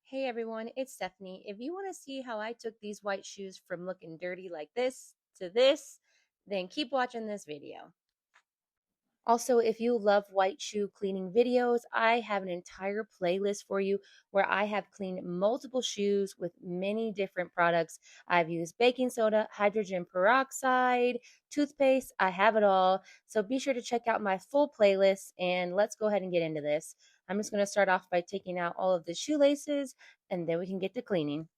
Hey everyone, it's Stephanie. If you want to see how I took these white shoes from looking dirty like this to this, then keep watching this video. Also, if you love white shoe cleaning videos, I have an entire playlist for you where I have cleaned multiple shoes with many different products. I've used baking soda, hydrogen peroxide, toothpaste, I have it all. So be sure to check out my full playlist and let's go ahead and get into this. I'm just going to start off by taking out all of the shoelaces and then we can get to cleaning.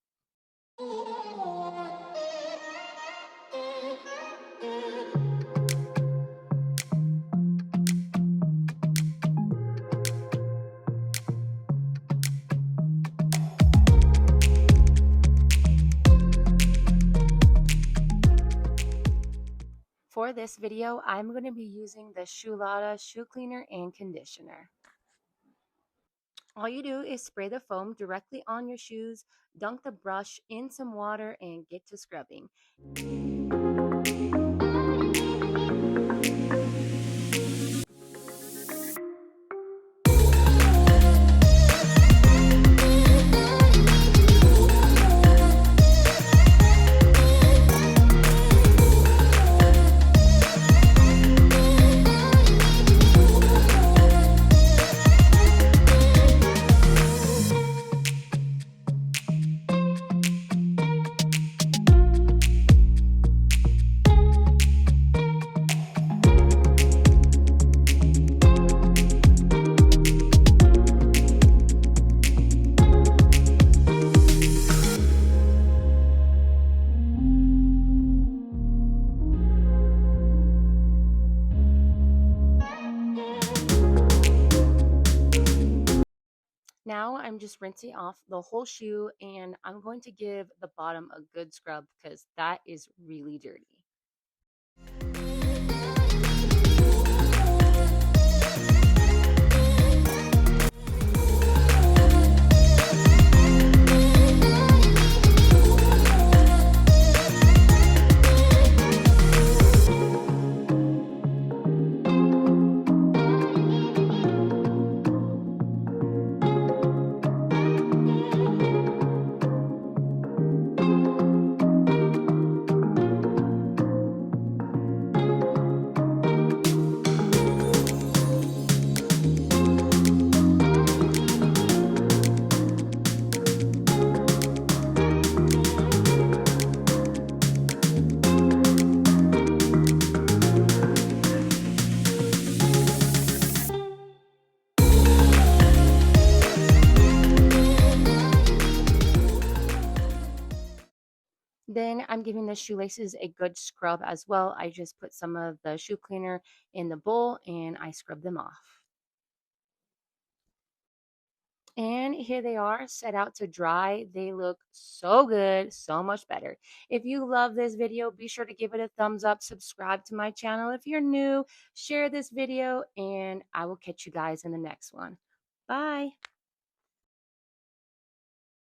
For this video, I'm going to be using the Shoelada shoe cleaner and conditioner. All you do is spray the foam directly on your shoes, dunk the brush in some water, and get to scrubbing. Now I'm just rinsing off the whole shoe and I'm going to give the bottom a good scrub because that is really dirty. Then I'm giving the shoelaces a good scrub as well. I just put some of the shoe cleaner in the bowl and I scrub them off. And here they are set out to dry. They look so good, so much better. If you love this video, be sure to give it a thumbs up, subscribe to my channel. If you're new, share this video, and I will catch you guys in the next one. Bye.